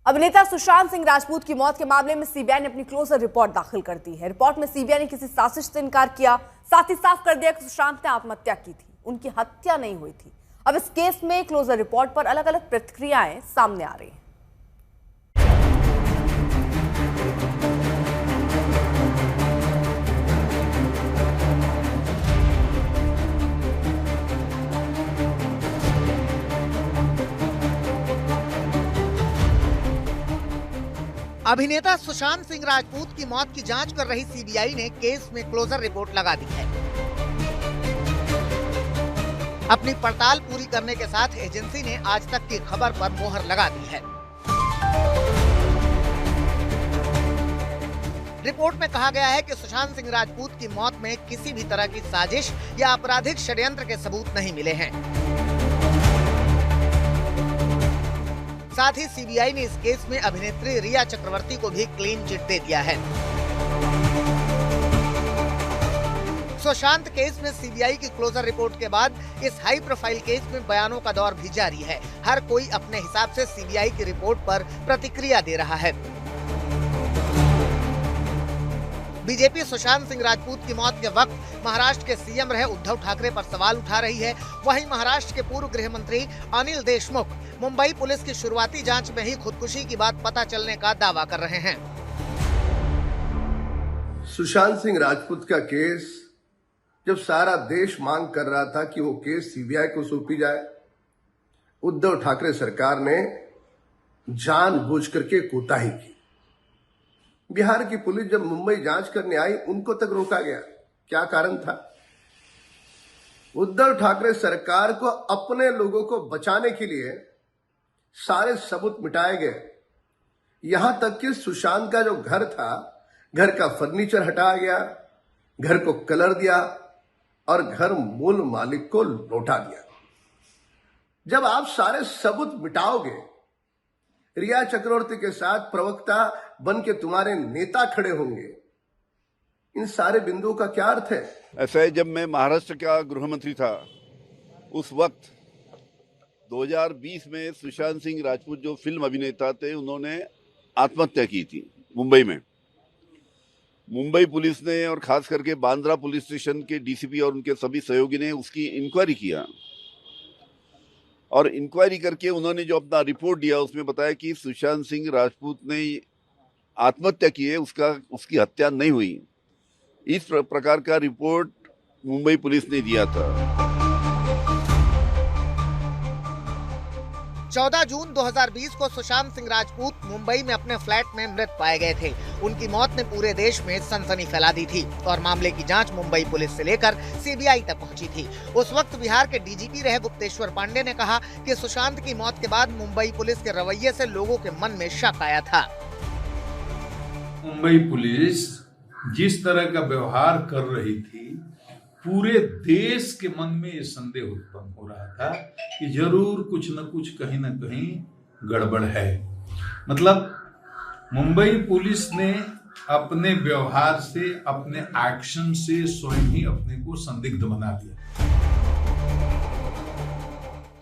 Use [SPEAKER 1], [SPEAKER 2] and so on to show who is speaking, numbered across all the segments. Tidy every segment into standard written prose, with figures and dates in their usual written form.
[SPEAKER 1] अभिनेता सुशांत सिंह राजपूत की मौत के मामले में सीबीआई ने अपनी क्लोजर रिपोर्ट दाखिल कर दी है। रिपोर्ट में सीबीआई ने किसी साजिश से इनकार किया, साथ ही साफ कर दिया कि सुशांत ने आत्महत्या की थी, उनकी हत्या नहीं हुई थी। अब इस केस में क्लोजर रिपोर्ट पर अलग अलग प्रतिक्रियाएं सामने आ रही हैं।
[SPEAKER 2] अभिनेता सुशांत सिंह राजपूत की मौत की जांच कर रही सीबीआई ने केस में क्लोजर रिपोर्ट लगा दी है। अपनी पड़ताल पूरी करने के साथ एजेंसी ने आज तक की खबर पर मोहर लगा दी है। रिपोर्ट में कहा गया है कि सुशांत सिंह राजपूत की मौत में किसी भी तरह की साजिश या आपराधिक षड्यंत्र के सबूत नहीं मिले हैं। साथ ही सीबीआई ने इस केस में अभिनेत्री रिया चक्रवर्ती को भी क्लीन चिट दे दिया है। सुशांत केस में सीबीआई की क्लोजर रिपोर्ट के बाद इस हाई प्रोफाइल केस में बयानों का दौर भी जारी है। हर कोई अपने हिसाब से सीबीआई की रिपोर्ट पर प्रतिक्रिया दे रहा है। बीजेपी सुशांत सिंह राजपूत की मौत के वक्त महाराष्ट्र के सीएम रहे उद्धव ठाकरे पर सवाल उठा रही है। वहीं महाराष्ट्र के पूर्व गृह मंत्री अनिल देशमुख मुंबई पुलिस की शुरुआती जांच में ही खुदकुशी की बात पता चलने का दावा कर रहे हैं।
[SPEAKER 3] सुशांत सिंह राजपूत का केस जब सारा देश मांग कर रहा था कि वो केस सीबीआई को सौंपी जाए, उद्धव ठाकरे सरकार ने जानबूझ करके कोताही की। बिहार की पुलिस जब मुंबई जांच करने आई, उनको तक रोका गया। क्या कारण था? उद्धव ठाकरे सरकार को अपने लोगों को बचाने के लिए सारे सबूत मिटाए गए। यहां तक कि सुशांत का जो घर था, घर का फर्नीचर हटाया गया, घर को कलर दिया और घर मूल मालिक को लौटा दिया। जब आप सारे सबूत मिटाओगे, रिया चक्रवर्ती के साथ प्रवक्ता बन के तुम्हारे नेता खड़े होंगे, इन सारे बिंदुओं का क्या अर्थ है?
[SPEAKER 4] ऐसा है, जब मैं महाराष्ट्र का गृह मंत्री था, उस वक्त 2020 में सुशांत सिंह राजपूत जो फिल्म अभिनेता थे, उन्होंने आत्महत्या की थी मुंबई में। मुंबई पुलिस ने और खास करके बांद्रा पुलिस स्टेशन के डीसीपी और उनके सभी सहयोगी ने उसकी इंक्वायरी किया और इंक्वायरी करके उन्होंने जो अपना रिपोर्ट दिया उसमें बताया कि सुशांत सिंह राजपूत ने आत्महत्या की है, उसकी हत्या नहीं हुई। इस प्रकार का रिपोर्ट मुंबई पुलिस ने दिया था।
[SPEAKER 2] 14 जून 2020 को सुशांत सिंह राजपूत मुंबई में अपने फ्लैट में मृत पाए गए थे। उनकी मौत ने पूरे देश में सनसनी फैला दी थी और मामले की जांच मुंबई पुलिस से लेकर सीबीआई तक पहुंची थी। उस वक्त बिहार के डीजीपी रहे गुप्तेश्वर पांडे ने कहा कि सुशांत की मौत के बाद मुंबई पुलिस के रवैये से लोगों के मन में शक आया था।
[SPEAKER 5] मुंबई पुलिस जिस तरह का व्यवहार कर रही थी, पूरे देश के मन में ये संदेह उत्पन्न हो रहा था कि जरूर कुछ न कुछ कहीं न कहीं गड़बड़ है। मतलब मुंबई पुलिस ने अपने व्यवहार से, अपने एक्शन से स्वयं ही अपने को संदिग्ध बना दिया।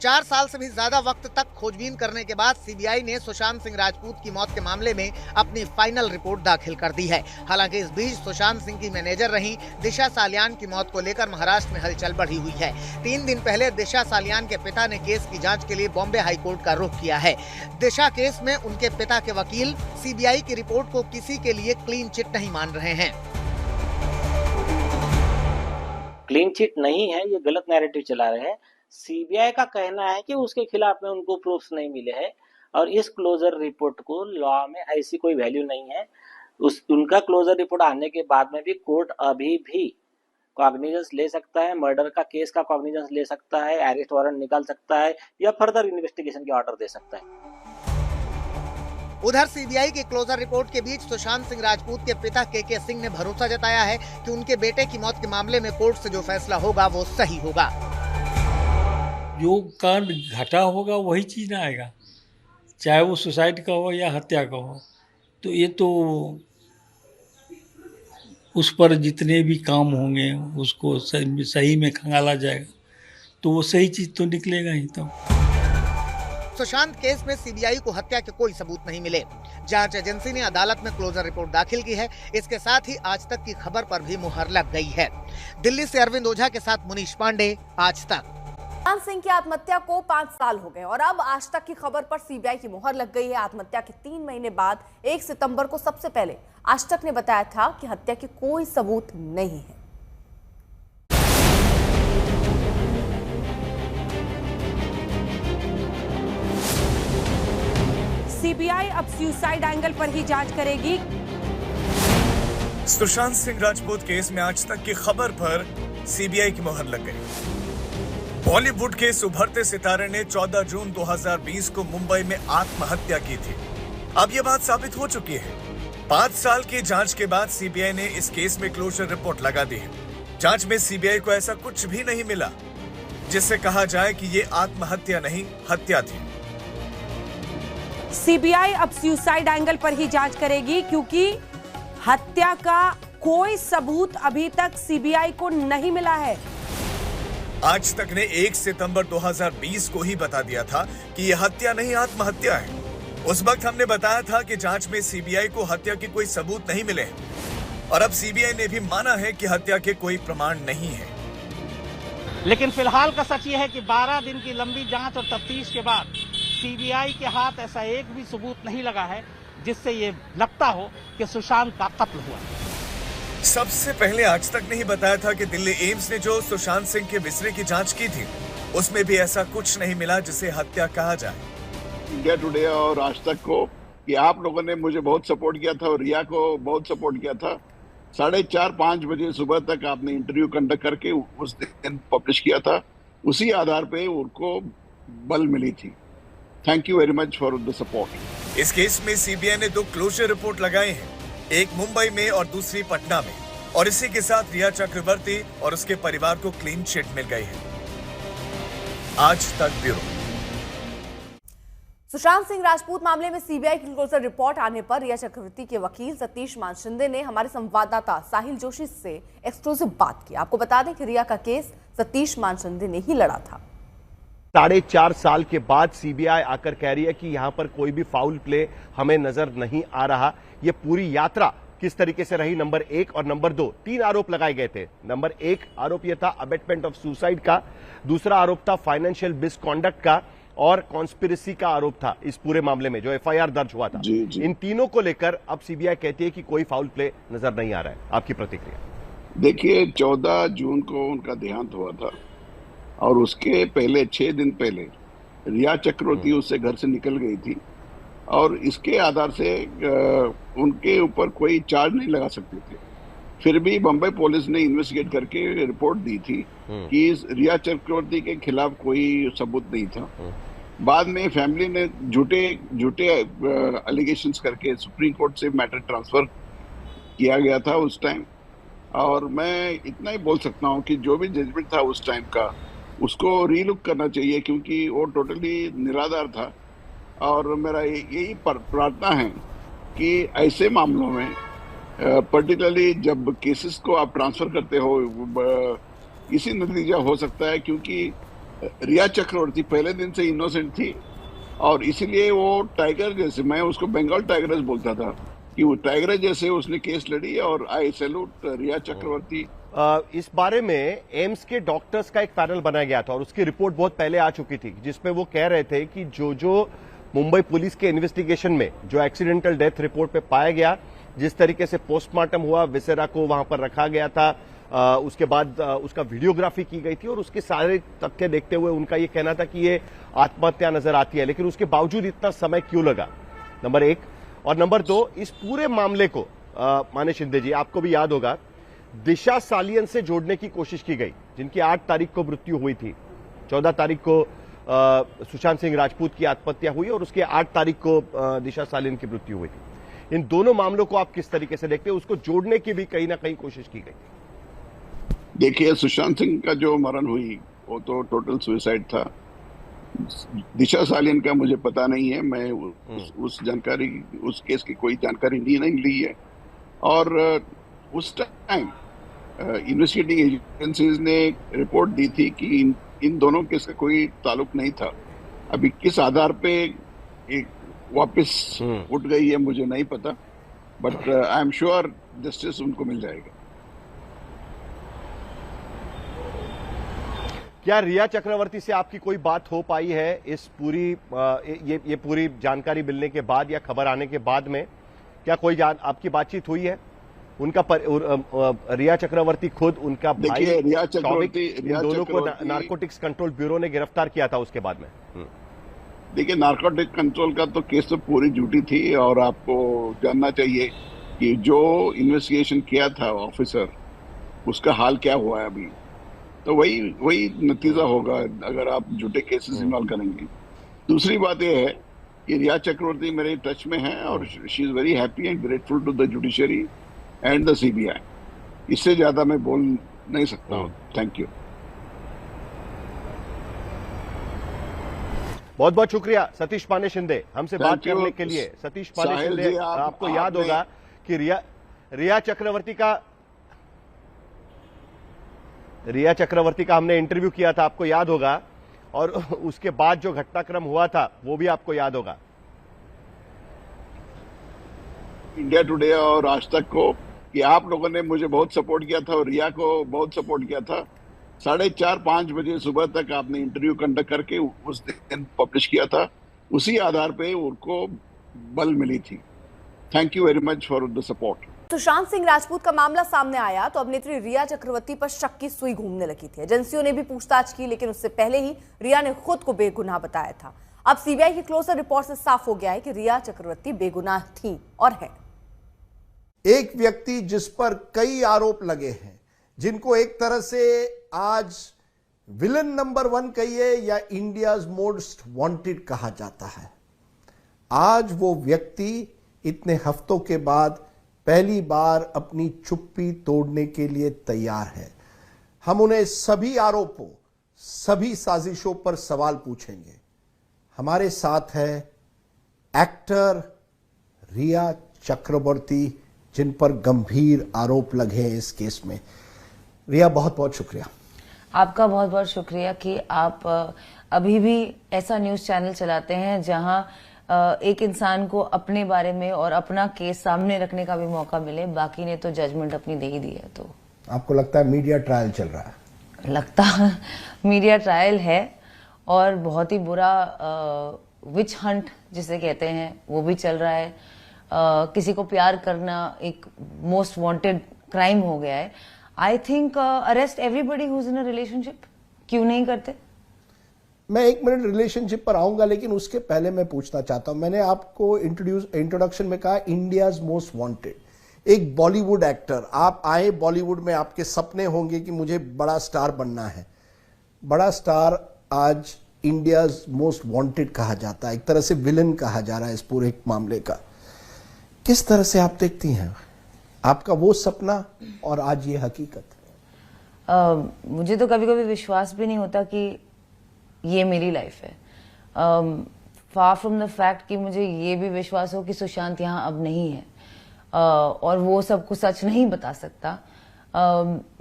[SPEAKER 2] 4 साल से भी ज्यादा वक्त तक खोजबीन करने के बाद सीबीआई ने सुशांत सिंह राजपूत की मौत के मामले में अपनी फाइनल रिपोर्ट दाखिल कर दी है। हालांकि इस बीच सुशांत सिंह की मैनेजर रही दिशा सालियान की मौत को लेकर महाराष्ट्र में हलचल बढ़ी हुई है। 3 दिन पहले दिशा सालियान के पिता ने केस की जांच के लिए बॉम्बे हाईकोर्ट का रुख किया है। दिशा केस में उनके पिता के वकील सीबीआई की रिपोर्ट को किसी के लिए क्लीन चिट नहीं मान रहे हैं।
[SPEAKER 6] क्लीन चिट नहीं है, ये गलत नैरेटिव चला रहे हैं। सीबीआई का कहना है कि उसके खिलाफ में उनको प्रूफ्स नहीं मिले हैं और इस क्लोजर रिपोर्ट को लॉ में ऐसी कोई वैल्यू नहीं है। उनका क्लोजर रिपोर्ट आने के बाद में भी कोर्ट अभी भी कॉग्निजेंस ले सकता है, मर्डर का केस का कॉग्निजेंस ले सकता है, अरेस्ट वारंट निकाल सकता है या फर्दर इन्वेस्टिगेशन के ऑर्डर दे सकता है।
[SPEAKER 2] उधर सीबीआई की क्लोजर रिपोर्ट के बीच सुशांत सिंह राजपूत के पिता के सिंह ने भरोसा जताया है कि उनके बेटे की मौत के मामले में कोर्ट से जो फैसला होगा वो सही होगा।
[SPEAKER 7] जो कांड घटा होगा वही चीज ना आएगा, चाहे वो सुसाइड का हो या हत्या का हो। तो ये तो उस पर जितने भी काम होंगे उसको सही में खंगाला जाएगा, तो वो सही चीज तो निकलेगा ही। तो
[SPEAKER 2] सुशांत केस में सीबीआई को हत्या के कोई सबूत नहीं मिले। जांच एजेंसी ने अदालत में क्लोजर रिपोर्ट दाखिल की है। इसके साथ ही आज तक की खबर पर भी मुहर लग गई है। दिल्ली से अरविंद ओझा के साथ मुनीश पांडे, आज तक।
[SPEAKER 1] सुशांत सिंह की आत्महत्या को 5 साल हो गए और अब आज तक की खबर पर सीबीआई की मुहर लग गई है। आत्महत्या के 3 महीने बाद 1 सितंबर को सबसे पहले आज तक ने बताया था कि हत्या के कोई सबूत नहीं है।
[SPEAKER 8] सीबीआई अब सुसाइड एंगल पर ही जांच करेगी।
[SPEAKER 9] सुशांत सिंह राजपूत केस में आज तक की खबर पर सीबीआई की मुहर लग गई। बॉलीवुड के इस उभरते सितारे ने 14 जून 2020 को मुंबई में आत्महत्या की थी। अब यह बात साबित हो चुकी है। 5 साल की जांच के बाद सीबीआई ने इस केस में क्लोजर रिपोर्ट लगा दी है। जांच में सीबीआई को ऐसा कुछ भी नहीं मिला जिससे कहा जाए कि ये आत्महत्या नहीं, हत्या थी।
[SPEAKER 8] सीबीआई अब सुसाइड एंगल पर ही जांच करेगी क्योंकि हत्या का कोई सबूत अभी तक सीबीआई को नहीं मिला है।
[SPEAKER 9] आज तक ने 1 सितंबर 2020 को ही बता दिया था कि यह हत्या नहीं, आत्महत्या है। उस वक्त हमने बताया था कि जांच में सीबीआई को हत्या के कोई सबूत नहीं मिले हैं और अब सीबीआई ने भी माना है कि हत्या के कोई प्रमाण नहीं है।
[SPEAKER 10] लेकिन फिलहाल का सच ये है कि 12 दिन की लंबी जांच और तफ्तीश के बाद सीबीआई के हाथ ऐसा एक भी सबूत नहीं लगा है जिससे ये लगता हो कि सुशांत का कत्ल हुआ।
[SPEAKER 9] सबसे पहले आज तक नहीं बताया था कि दिल्ली एम्स ने जो सुशांत सिंह के विसरे की जांच की थी उसमें भी ऐसा कुछ नहीं मिला जिसे हत्या कहा जाए।
[SPEAKER 4] इंडिया टुडे और आज तक को कि आप लोगों ने मुझे बहुत सपोर्ट किया था और रिया को बहुत सपोर्ट किया था। 4:30-5 बजे सुबह तक आपने इंटरव्यू कंडक्ट करके उस दिन पब्लिश किया था। उसी आधार पे उनको बल मिली थी। Thank you very much for the support.
[SPEAKER 9] इस केस में सीबीआई ने 2 क्लोजर रिपोर्ट लगाए हैं, एक मुंबई में और दूसरी पटना में, और इसी के साथ रिया चक्रवर्ती और उसके परिवार को क्लीन चिट मिल गई है। आज तक ब्यूरो।
[SPEAKER 1] सुशांत सिंह राजपूत मामले में सीबीआई की क्लोजर रिपोर्ट आने पर रिया चक्रवर्ती के वकील सतीश मान शिंदे ने हमारे संवाददाता साहिल जोशी से एक्सक्लूसिव बात की। आपको बता दें कि रिया का केस सतीश मान शिंदे ने ही लड़ा था।
[SPEAKER 11] 4.5 साल के बाद सीबीआई आकर कह रही है कि यहां पर कोई भी फाउल प्ले हमें नजर नहीं आ रहा। ये पूरी यात्रा किस तरीके से रही, नंबर 1 और नंबर 2, 3 आरोप लगाए गए थे। नंबर 1 आरोप यह था अबेटमेंट ऑफ सुसाइड का, दूसरा आरोप था फाइनेंशियल मिसकॉन्डक्ट का और कॉन्स्पिरेसी का आरोप था इस पूरे मामले में जो एफआईआर दर्ज हुआ था। जी। इन तीनों को लेकर अब सीबीआई कहती है कि कोई फाउल प्ले नजर नहीं आ रहा है। आपकी प्रतिक्रिया?
[SPEAKER 4] देखिए, 14 जून को उनका देहांत हुआ था और उसके पहले 6 दिन पहले रिया चक्रवर्ती उससे घर से निकल गई थी और इसके आधार से उनके ऊपर कोई चार्ज नहीं लगा सकते थे। फिर भी बम्बई पुलिस ने इन्वेस्टिगेट करके रिपोर्ट दी थी कि रिया चक्रवर्ती के खिलाफ कोई सबूत नहीं था। बाद में फैमिली ने झूठे एलिगेशंस करके सुप्रीम कोर्ट से मैटर ट्रांसफर किया गया था उस टाइम। और मैं इतना ही बोल सकता हूँ कि जो भी जजमेंट था उस टाइम का उसको रीलुक करना चाहिए क्योंकि वो टोटली निराधार था। और मेरा यही प्रार्थना है कि ऐसे मामलों में पर्टिकुलरली जब केसेस को आप ट्रांसफर करते हो इसी नतीजा हो सकता है क्योंकि रिया चक्रवर्ती पहले दिन से इनोसेंट थी और इसीलिए वो टाइगर जैसे, मैं उसको बंगाल टाइगर्स बोलता था कि वो टाइगर जैसे उसने केस लड़ी और आई सैल्यूट रिया चक्रवर्ती।
[SPEAKER 11] इस बारे में एम्स के डॉक्टर्स का एक पैनल बनाया गया था और उसकी रिपोर्ट बहुत पहले आ चुकी थी जिसमें वो कह रहे थे कि जो मुंबई पुलिस के इन्वेस्टिगेशन में जो एक्सीडेंटल डेथ रिपोर्ट पे पाया गया, जिस तरीके से पोस्टमार्टम हुआ, विसेरा को वहां पर रखा गया था, उसके बाद उसका वीडियोग्राफी की गई थी और उसके सारे तथ्य देखते हुए उनका ये कहना था कि ये आत्महत्या नजर आती है। लेकिन उसके बावजूद इतना समय क्यों लगा, नंबर 1। और नंबर 2, इस पूरे मामले को माने शिंदे जी, आपको भी याद होगा, दिशा सालियन से जोड़ने की कोशिश की गई जिनकी 8 तारीख को मृत्यु हुई थी। 14 तारीख को सुशांत सिंह राजपूत की आत्महत्या हुई और उसके 8 तारीख को दिशा सालियन की मृत्यु हुई थी। इन दोनों मामलों को आप किस तरीके से देखते हैं? उसको जोड़ने की भी कहीं ना कहीं कोशिश की गई।
[SPEAKER 4] देखिए, सुशांत सिंह का जो मरण हुई वो तो टोटल सुसाइड था। दिशा सालियन का मुझे पता नहीं है, मैं उस केस की कोई जानकारी नहीं ली है। और उस टाइम इन्वेस्टिगेटिंग एजेंसीज ने रिपोर्ट दी थी कि इन दोनों केस का कोई ताल्लुक नहीं था। अभी किस आधार पे एक वापस उठ गई है मुझे नहीं पता, but I am sure justice उनको मिल जाएगा।
[SPEAKER 11] क्या रिया चक्रवर्ती से आपकी कोई बात हो पाई है इस पूरी ये पूरी जानकारी मिलने के बाद या खबर आने के बाद में? क्या कोई आपकी बातचीत हुई है? उनका रिया चक्रवर्ती खुद, उनका भाई इन दोनों को नारकोटिक्स कंट्रोल ब्यूरो ने गिरफ्तार किया था उसके बाद में।
[SPEAKER 4] देखिए, नारकोटिक कंट्रोल का तो केस तो पूरी झूठी थी, और आपको जानना चाहिए कि जो इन्वेस्टिगेशन किया था ऑफिसर, उसका हाल क्या हुआ है अभी। तो वही नतीजा होगा अगर आप झूठे केसेस इन्वॉल्व करेंगे। दूसरी बात यह है कि रिया चक्रवर्ती मेरे टच में है और she is very happy and grateful to the judiciary and the CBI. इससे ज्यादा मैं बोल नहीं सकता हूँ। Thank you.
[SPEAKER 11] बहुत बहुत शुक्रिया सतीश पांडे शिंदे हमसे बात करने के लिए। सतीश पांडे शिंदे, आपको याद होगा कि रिया चक्रवर्ती का हमने इंटरव्यू किया था, आपको याद होगा, और उसके बाद जो घटनाक्रम हुआ था वो भी आपको याद होगा।
[SPEAKER 4] इंडिया टुडे और आज तक को कि आप लोगों ने मुझे बहुत सपोर्ट किया था और रिया को बहुत सपोर्ट किया था। 4:30-5 बजे सुबह तक आपने इंटरव्यू कंडक्ट करके उस दिन पब्लिश किया था, उसी आधार पे उनको बल मिली थी। Thank you very much for the support.
[SPEAKER 1] Sushant Singh Rajput का मामला सामने आया तो अभिनेत्री रिया चक्रवर्ती पर शक की सुई घूमने लगी थी। एजेंसियों ने भी पूछताछ की, लेकिन उससे पहले ही रिया ने खुद को बेगुनाह बताया था। अब सीबीआई की क्लोजर रिपोर्ट से साफ हो गया है कि रिया चक्रवर्ती बेगुनाह थी और है।
[SPEAKER 12] एक व्यक्ति जिस पर कई आरोप लगे हैं, जिनको एक तरह से आज विलन नंबर 1 कहिए या इंडियाज मोस्ट वांटेड कहा जाता है, आज वो व्यक्ति इतने हफ्तों के बाद पहली बार अपनी चुप्पी तोड़ने के लिए तैयार है। हम उन्हें सभी आरोपों, सभी साजिशों पर सवाल पूछेंगे। हमारे साथ है एक्टर रिया चक्रवर्ती, जिन पर गंभीर आरोप लगे हैं इस केस में। रिया, बहुत बहुत शुक्रिया।
[SPEAKER 13] आपका बहुत बहुत शुक्रिया कि आप अभी भी ऐसा न्यूज़ चैनल चलाते हैं जहां एक इंसान को अपने बारे में और अपना केस सामने रखने का भी मौका मिले। बाकी ने तो जजमेंट अपनी दे ही दी है। तो
[SPEAKER 12] आपको लगता है मीडिया ट्रायल चल रहा है?
[SPEAKER 13] लगता मीडिया ट्रायल है, और बहुत ही बुरा विच हंट जिसे कहते हैं वो भी चल रहा है। किसी को प्यार करना एक मोस्ट वांटेड क्राइम हो गया है। I think arrest everybody who is in a relationship. क्यों नहीं करते?
[SPEAKER 12] मैं 1 मिनट रिलेशनशिप पर आऊंगा, लेकिन उसके पहले मैं पूछना चाहता हूं, मैंने आपको इंट्रोडक्शन में कहा इंडियाज मोस्ट वांटेड। एक बॉलीवुड एक्टर, आप आए बॉलीवुड में, आपके सपने होंगे कि मुझे बड़ा स्टार बनना है। बड़ा स्टार आज इंडियाज मोस्ट वांटेड कहा जाता है, एक तरह से विलन कहा जा रहा है इस पूरे मामले का। किस तरह से आप देखती हैं आपका वो सपना और आज ये हकीकत?
[SPEAKER 13] मुझे तो कभी कभी विश्वास भी नहीं होता कि ये मेरी लाइफ है। फार फ्रॉम द फैक्ट कि मुझे ये भी विश्वास हो कि सुशांत यहाँ अब नहीं है, और वो सबको सच नहीं बता सकता।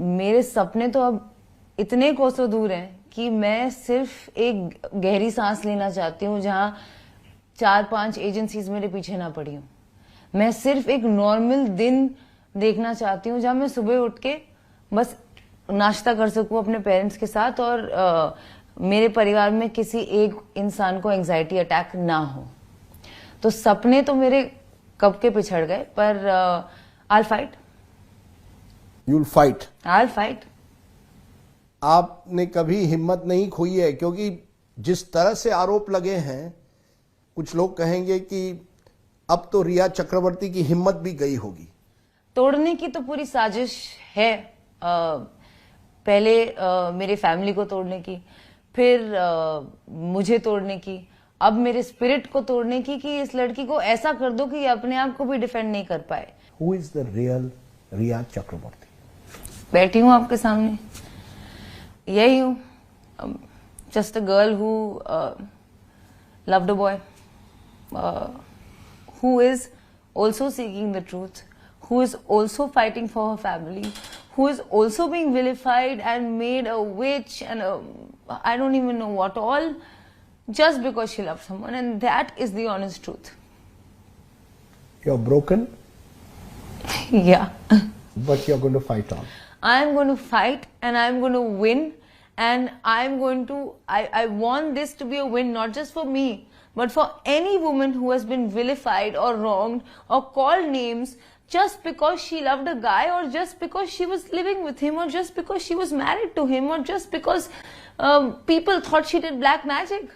[SPEAKER 13] मेरे सपने तो अब इतने कोसों दूर हैं कि मैं सिर्फ एक गहरी सांस लेना चाहती हूँ जहाँ 4-5 एजेंसीज मेरे पीछे ना पड़ी हूँ। मैं सिर्फ एक नॉर्मल दिन देखना चाहती हूँ जहाँ मैं सुबह उठ के बस नाश्ता कर सकूँ अपने पेरेंट्स के साथ, और मेरे परिवार में किसी एक इंसान को एंजाइटी अटैक ना हो। तो सपने तो मेरे कब के पिछड़ गए, पर I will fight.
[SPEAKER 12] You will fight?
[SPEAKER 13] I will fight.
[SPEAKER 12] आपने कभी हिम्मत नहीं खोई है? क्योंकि जिस तरह से आरोप लगे हैं, कुछ लोग कहेंगे कि अब तो रिया चक्रवर्ती की हिम्मत भी गई होगी।
[SPEAKER 13] तोड़ने की तो पूरी साजिश है। पहले मेरे फैमिली को तोड़ने की, फिर मुझे तोड़ने की, अब मेरे स्पिरिट को तोड़ने की, कि इस लड़की को ऐसा कर दो कि अपने आप को भी डिफेंड नहीं कर पाए।
[SPEAKER 12] Who is the real रिया चक्रवर्ती?
[SPEAKER 13] बैठी हूँ आपके सामने, यही हूँ, just a girl who loved a boy, who is also seeking the truth, who is also fighting for her family, who is also being vilified and made a witch and I don't even know what all, just because she loved someone, and that is the honest truth.
[SPEAKER 12] You're broken,
[SPEAKER 13] Yeah.
[SPEAKER 12] but you're going to fight on.
[SPEAKER 13] I'm going to fight and I'm going to win, and I'm going to, I want this to be a win not just for me, but for any woman who has been vilified or wronged or called names just because she loved a guy, or just because she was living with him, or just because she was married to him, or just because people thought she did black magic.